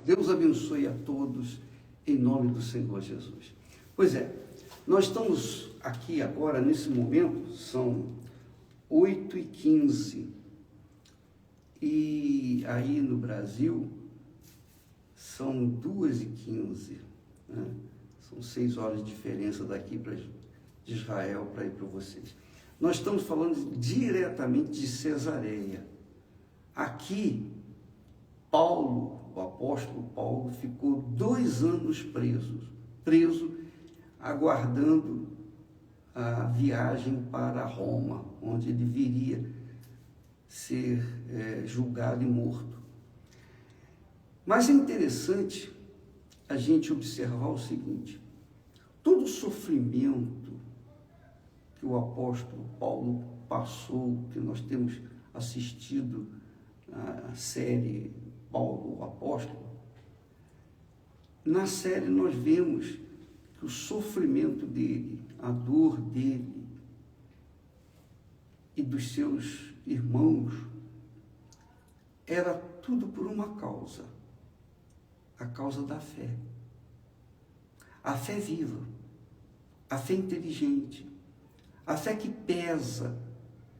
Deus abençoe a todos, em nome do Senhor Jesus. Pois é, nós estamos aqui agora, nesse momento, são 8h15, e aí no Brasil são 2h15, né? São 6 horas de diferença daqui de Israel para ir para vocês. Nós estamos falando diretamente de Cesareia. Aqui, Paulo, o apóstolo Paulo, ficou 2 anos preso, aguardando a viagem para Roma, onde ele viria ser julgado e morto. Mas é interessante a gente observar o seguinte: todo o sofrimento que o apóstolo Paulo passou, que nós temos assistido na série Paulo, o apóstolo, na série nós vemos que o sofrimento dele, a dor dele e dos seus irmãos, era tudo por uma causa, a causa da fé. A fé viva, a fé inteligente, a fé que pesa,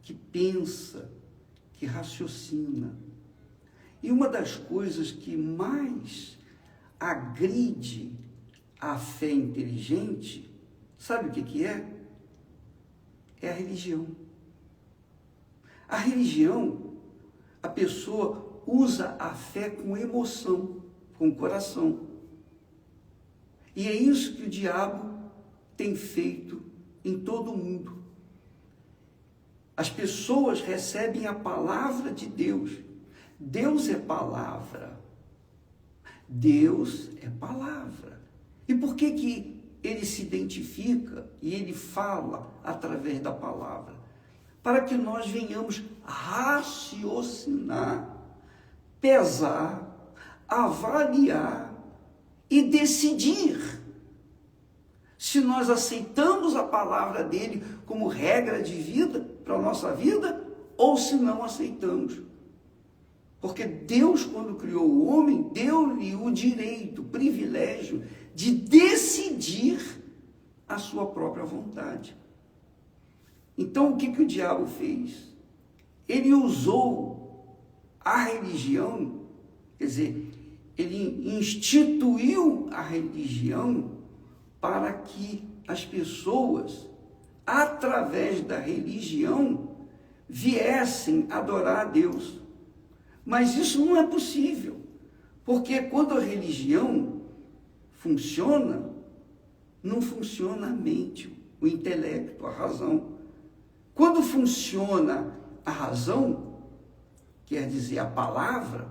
que pensa, que raciocina. E uma das coisas que mais agride a fé inteligente, sabe o que é? É a religião. A religião, a pessoa usa a fé com emoção, com o coração. E é isso que o diabo tem feito em todo o mundo. As pessoas recebem a palavra de Deus. Deus é palavra. Deus é palavra. E por que ele se identifica e ele fala através da palavra? Para que nós venhamos raciocinar, pesar, avaliar e decidir se nós aceitamos a palavra dele como regra de vida para a nossa vida ou se não aceitamos. Porque Deus, quando criou o homem, deu-lhe o direito, o privilégio de decidir a sua própria vontade. Então, o que o diabo fez? Ele usou a religião, quer dizer, ele instituiu a religião para que as pessoas, através da religião, viessem adorar a Deus. Mas isso não é possível, porque quando a religião funciona, não funciona a mente, o intelecto, a razão. Quando funciona a razão, quer dizer a palavra,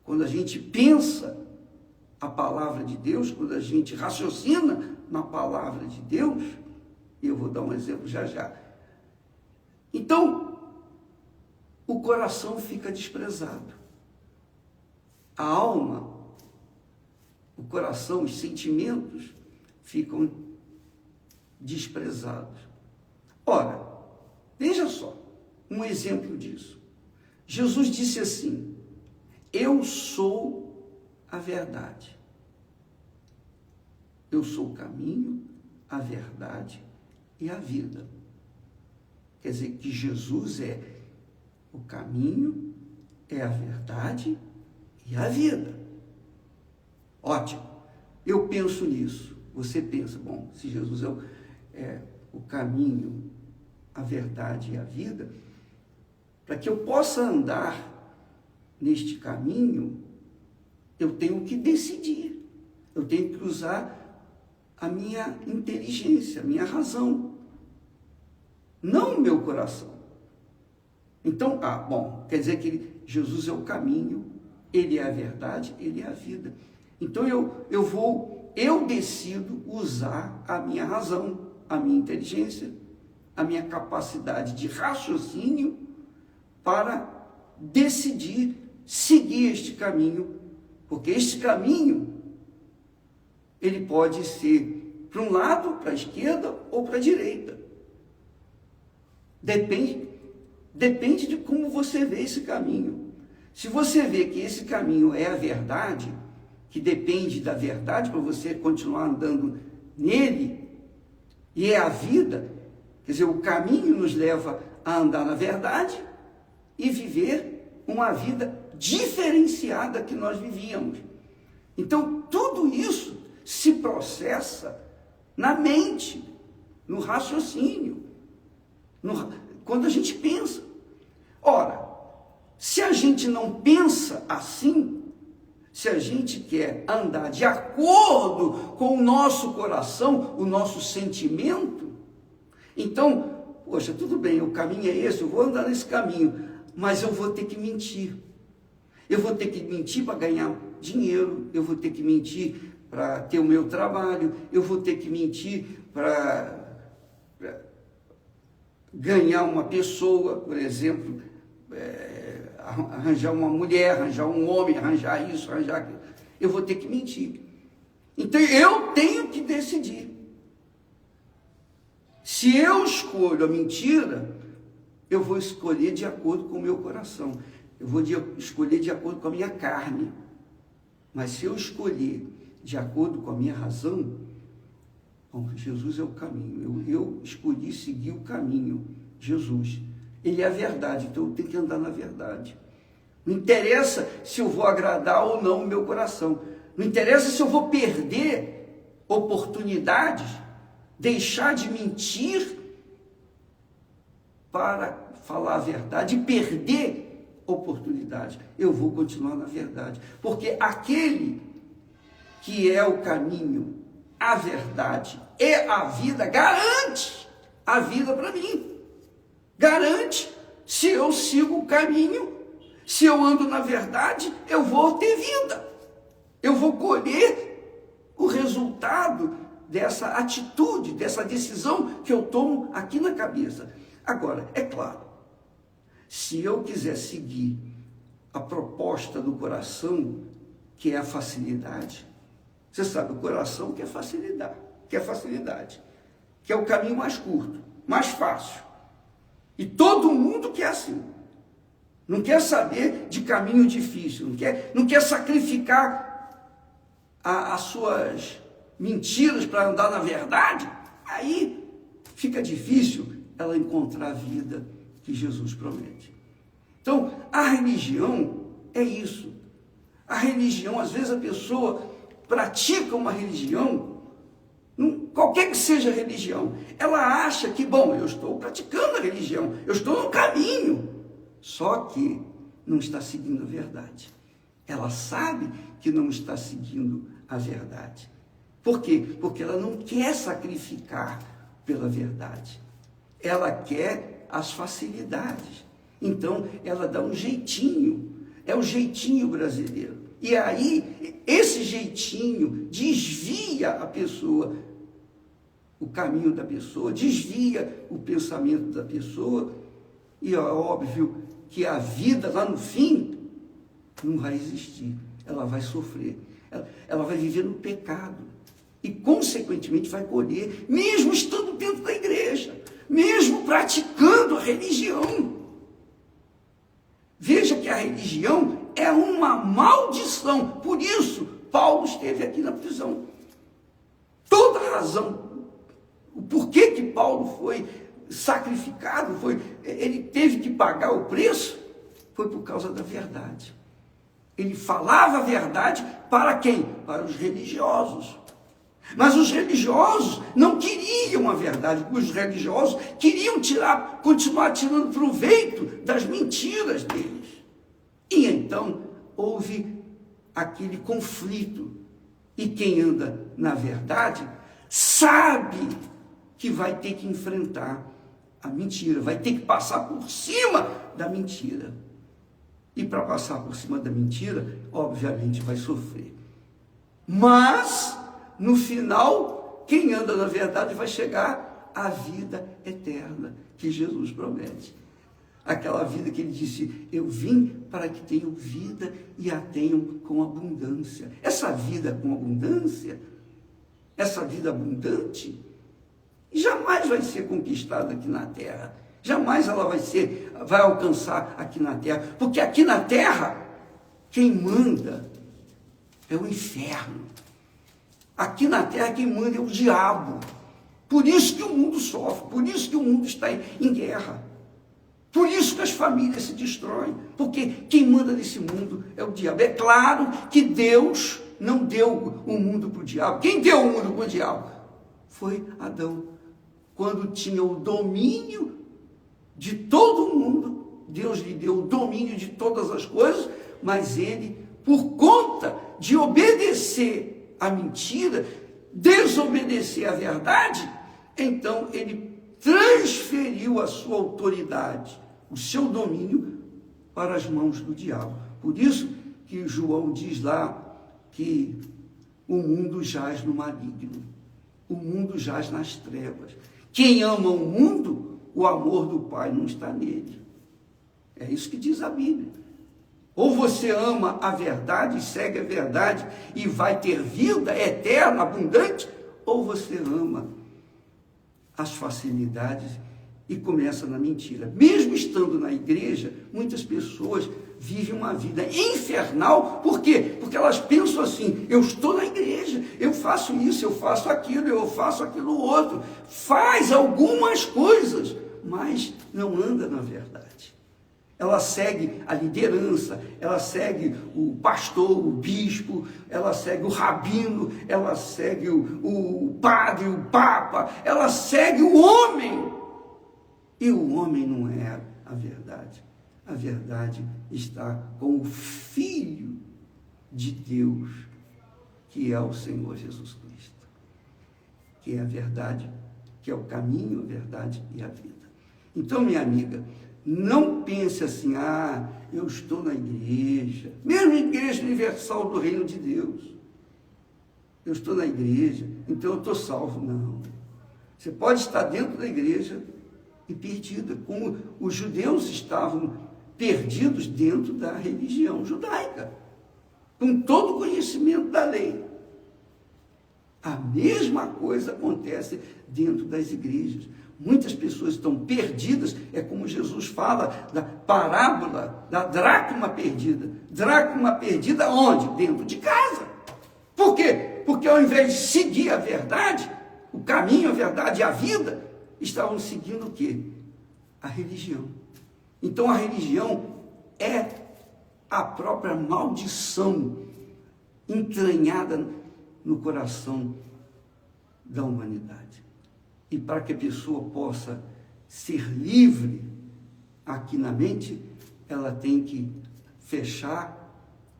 quando a gente pensa a palavra de Deus, quando a gente raciocina na palavra de Deus, e eu vou dar um exemplo já. Então, o coração fica desprezado. A alma, o coração, os sentimentos ficam desprezados. Ora, veja só, um exemplo disso. Jesus disse assim: eu sou a verdade. Eu sou o caminho, a verdade e a vida. Quer dizer que Jesus é o caminho, é a verdade e a vida. Ótimo. Eu penso nisso. Você pensa, bom, se Jesus é o caminho, a verdade e a vida, para que eu possa andar neste caminho, eu tenho que decidir. Eu tenho que usar a minha inteligência, a minha razão, não o meu coração. Então, bom, quer dizer que Jesus é o caminho, ele é a verdade, ele é a vida. Então eu decido usar a minha razão, a minha inteligência, a minha capacidade de raciocínio para decidir seguir este caminho, porque este caminho ele pode ser para um lado, para a esquerda ou para a direita. Depende de como você vê esse caminho. Se você vê que esse caminho é a verdade, que depende da verdade para você continuar andando nele, e é a vida, quer dizer, o caminho nos leva a andar na verdade e viver uma vida diferenciada que nós vivíamos. Então, tudo isso se processa na mente, no raciocínio, quando a gente pensa. Ora, se a gente não pensa assim, se a gente quer andar de acordo com o nosso coração, o nosso sentimento, então, poxa, tudo bem, o caminho é esse, eu vou andar nesse caminho, mas eu vou ter que mentir. Eu vou ter que mentir para ganhar dinheiro, eu vou ter que mentir para ter o meu trabalho, eu vou ter que mentir para ganhar uma pessoa, por exemplo, arranjar uma mulher, arranjar um homem, arranjar isso, arranjar aquilo. Eu vou ter que mentir. Então eu tenho que decidir. Se eu escolho a mentira, eu vou escolher de acordo com o meu coração. Eu vou escolher de acordo com a minha carne. Mas se eu escolher de acordo com a minha razão, bom, Jesus é o caminho. Eu escolhi seguir o caminho, Jesus. Ele é a verdade, então eu tenho que andar na verdade. Não interessa se eu vou agradar ou não o meu coração. Não interessa se eu vou perder oportunidades, deixar de mentir para falar a verdade e perder oportunidades. Eu vou continuar na verdade. Porque aquele que é o caminho, a verdade e a vida, garante a vida para mim. Garante, se eu sigo o caminho, se eu ando na verdade, eu vou ter vida. Eu vou colher o resultado dessa atitude, dessa decisão que eu tomo aqui na cabeça. Agora, é claro, se eu quiser seguir a proposta do coração, que é a facilidade, você sabe, o coração quer facilidade, que é o caminho mais curto, mais fácil. E todo mundo quer assim. Não quer saber de caminho difícil, não quer sacrificar as suas mentiras para andar na verdade. Aí fica difícil ela encontrar a vida que Jesus promete. Então, a religião é isso. A religião, às vezes a pessoa pratica uma religião, qualquer que seja a religião, ela acha que, bom, eu estou praticando a religião, eu estou no caminho, só que não está seguindo a verdade. Ela sabe que não está seguindo a verdade. Por quê? Porque ela não quer sacrificar pela verdade. Ela quer as facilidades. Então, ela dá um jeitinho. É o jeitinho brasileiro. E aí, esse jeitinho desvia a pessoa, o caminho da pessoa, desvia o pensamento da pessoa. E é óbvio que a vida lá no fim não vai existir. Ela vai sofrer. Ela vai viver no pecado. E, consequentemente, vai colher, mesmo estando dentro da igreja, mesmo praticando a religião. Veja que a religião é uma maldição. Por isso, Paulo esteve aqui na prisão. Toda a razão, o porquê que Paulo foi sacrificado, ele teve que pagar o preço, foi por causa da verdade. Ele falava a verdade para quem? Para os religiosos. Mas os religiosos não queriam a verdade, os religiosos queriam continuar tirando proveito das mentiras deles. E então houve aquele conflito. E quem anda na verdade sabe que vai ter que enfrentar a mentira, vai ter que passar por cima da mentira. E para passar por cima da mentira, obviamente vai sofrer. Mas no final, quem anda na verdade vai chegar à vida eterna que Jesus promete. Aquela vida que ele disse, eu vim para que tenham vida e a tenham com abundância. Essa vida com abundância, essa vida abundante, jamais vai ser conquistada aqui na terra. Jamais ela vai alcançar aqui na terra. Porque aqui na terra, Quem manda é o inferno. Aqui na terra quem manda é o diabo. Por isso que o mundo sofre, por isso que o mundo está em guerra. Por isso que as famílias se destroem, porque quem manda nesse mundo é o diabo. É claro que Deus não deu o mundo para o diabo. Quem deu o mundo para o diabo? Foi Adão. Quando tinha o domínio de todo o mundo, Deus lhe deu o domínio de todas as coisas, mas ele, por conta de obedecer à mentira, desobedecer à verdade, então ele transferiu a sua autoridade, o seu domínio, para as mãos do diabo. Por isso que João diz lá que o mundo jaz no maligno, o mundo jaz nas trevas. Quem ama o mundo, o amor do Pai não está nele. É isso que diz a Bíblia. Ou você ama a verdade, segue a verdade e vai ter vida eterna, abundante, ou você ama as facilidades e começa na mentira. Mesmo estando na igreja, muitas pessoas vivem uma vida infernal. Por quê? Porque elas pensam assim: eu estou na igreja, eu faço isso, eu faço aquilo outro. Faz algumas coisas, mas não anda na verdade. Ela segue a liderança, ela segue o pastor, o bispo, ela segue o rabino, ela segue o padre, o papa, ela segue o homem. E o homem não é a verdade. A verdade está com o Filho de Deus, que é o Senhor Jesus Cristo. Que é a verdade, que é o caminho, a verdade e a vida. Então, minha amiga, não pense assim: eu estou na igreja, mesmo igreja universal do reino de Deus. Eu estou na igreja, então eu estou salvo. Não. Você pode estar dentro da igreja e perdida, como os judeus estavam perdidos dentro da religião judaica, com todo o conhecimento da lei. A mesma coisa acontece dentro das igrejas. Muitas pessoas estão perdidas, é como Jesus fala da parábola da dracma perdida. Dracma perdida onde? Dentro de casa. Por quê? Porque ao invés de seguir a verdade, o caminho, a verdade e a vida, estavam seguindo o quê? A religião. Então a religião é a própria maldição entranhada no coração da humanidade. E para que a pessoa possa ser livre aqui na mente, ela tem que fechar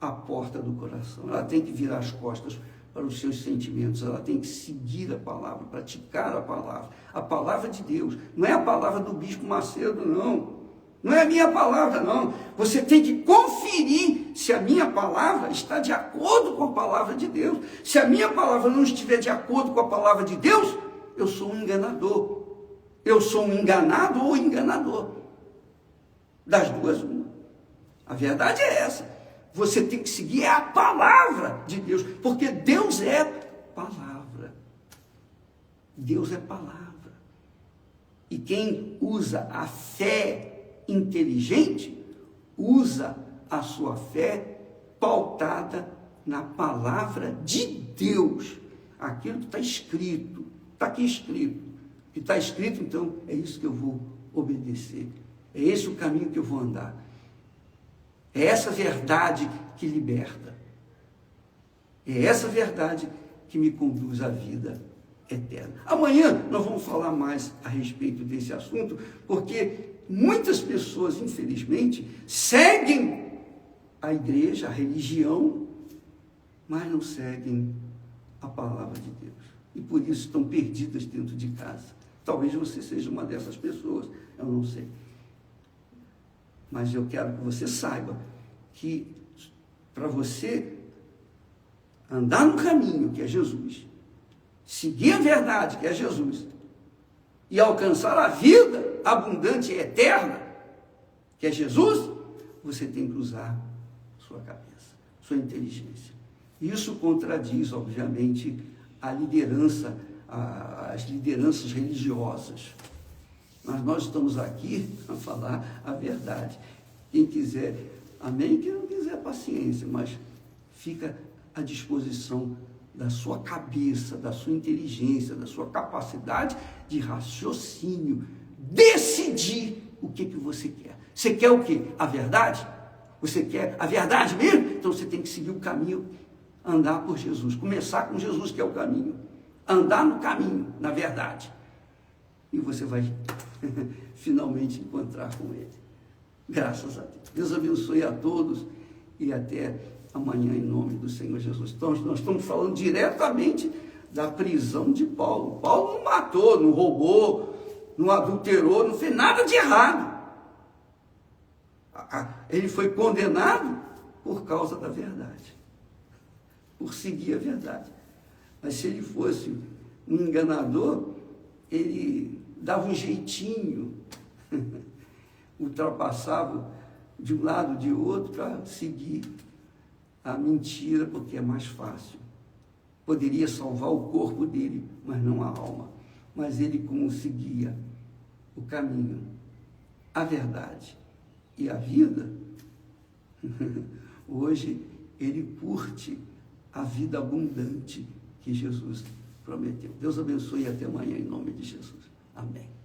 a porta do coração, ela tem que virar as costas para os seus sentimentos, ela tem que seguir a palavra, praticar a palavra de Deus. Não é a palavra do Bispo Macedo, não. Não é a minha palavra, não. Você tem que conferir se a minha palavra está de acordo com a palavra de Deus. Se a minha palavra não estiver de acordo com a palavra de Deus, eu sou um enganador. Eu sou um enganado ou enganador. Das duas, uma. A verdade é essa. Você tem que seguir a palavra de Deus, porque Deus é palavra. Deus é palavra. E quem usa a fé inteligente, usa a sua fé pautada na palavra de Deus. Aquilo que está escrito. Está aqui escrito. O que está escrito, então, é isso que eu vou obedecer. É esse o caminho que eu vou andar. É essa verdade que liberta. É essa verdade que me conduz à vida eterna. Amanhã nós vamos falar mais a respeito desse assunto, porque muitas pessoas, infelizmente, seguem a igreja, a religião, mas não seguem a palavra de Deus. E por isso estão perdidas dentro de casa. Talvez você seja uma dessas pessoas, eu não sei. Mas eu quero que você saiba que para você andar no caminho que é Jesus, seguir a verdade que é Jesus, e alcançar a vida abundante e eterna que é Jesus, você tem que usar sua cabeça, sua inteligência. Isso contradiz, obviamente, a liderança, as lideranças religiosas. Mas nós estamos aqui a falar a verdade. Quem quiser, amém. Quem não quiser, paciência, mas fica à disposição da sua cabeça, da sua inteligência, da sua capacidade de raciocínio, decidir o que você quer. Você quer o quê? A verdade? Você quer a verdade mesmo? Então você tem que seguir o caminho, andar por Jesus, começar com Jesus, que é o caminho, andar no caminho, na verdade, e você vai finalmente encontrar com Ele. Graças a Deus. Deus abençoe a todos e até amanhã em nome do Senhor Jesus. Então, nós estamos falando diretamente da prisão de Paulo. Paulo não matou, não roubou, não adulterou, não fez nada de errado. Ele foi condenado por causa da verdade, por seguir a verdade. Mas se ele fosse um enganador, ele dava um jeitinho, ultrapassava de um lado de outro para seguir a mentira, porque é mais fácil. Poderia salvar o corpo dele, mas não a alma. Mas ele conseguia o caminho, a verdade e a vida. Hoje ele curte a vida abundante que Jesus prometeu. Deus abençoe e até amanhã em nome de Jesus. Amém.